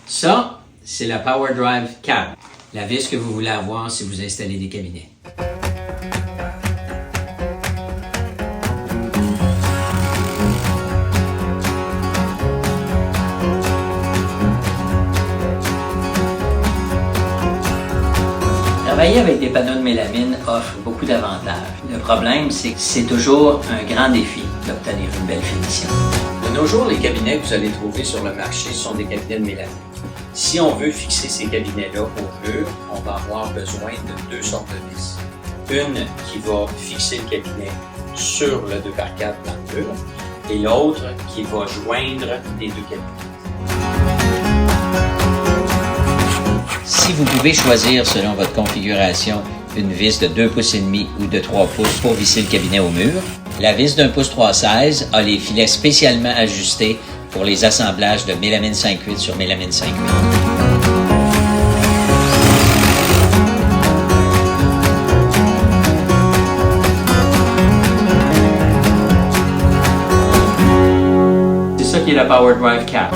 Ça, c'est la Pwr Drive Cab, la vis que vous voulez avoir si vous installez des cabinets. Travailler avec des panneaux de mélamine offre beaucoup d'avantages. Le problème, c'est que c'est toujours un grand défi d'obtenir une belle finition. De nos jours, les cabinets que vous allez trouver sur le marché sont des cabinets de mélamine. Si on veut fixer ces cabinets-là au mur, on va avoir besoin de deux sortes de vis. Une qui va fixer le cabinet sur le 2x4 dans le mur et l'autre qui va joindre les deux cabinets. Si vous pouvez choisir selon votre configuration une vis de 2,5 pouces ou de 3 pouces pour visser le cabinet au mur, la vis d'1 pouce 3/16 a les filets spécialement ajustés pour les assemblages de mélamine 5/8 sur mélamine 5/8. C'est ça qui est la Pwr Drive Cab.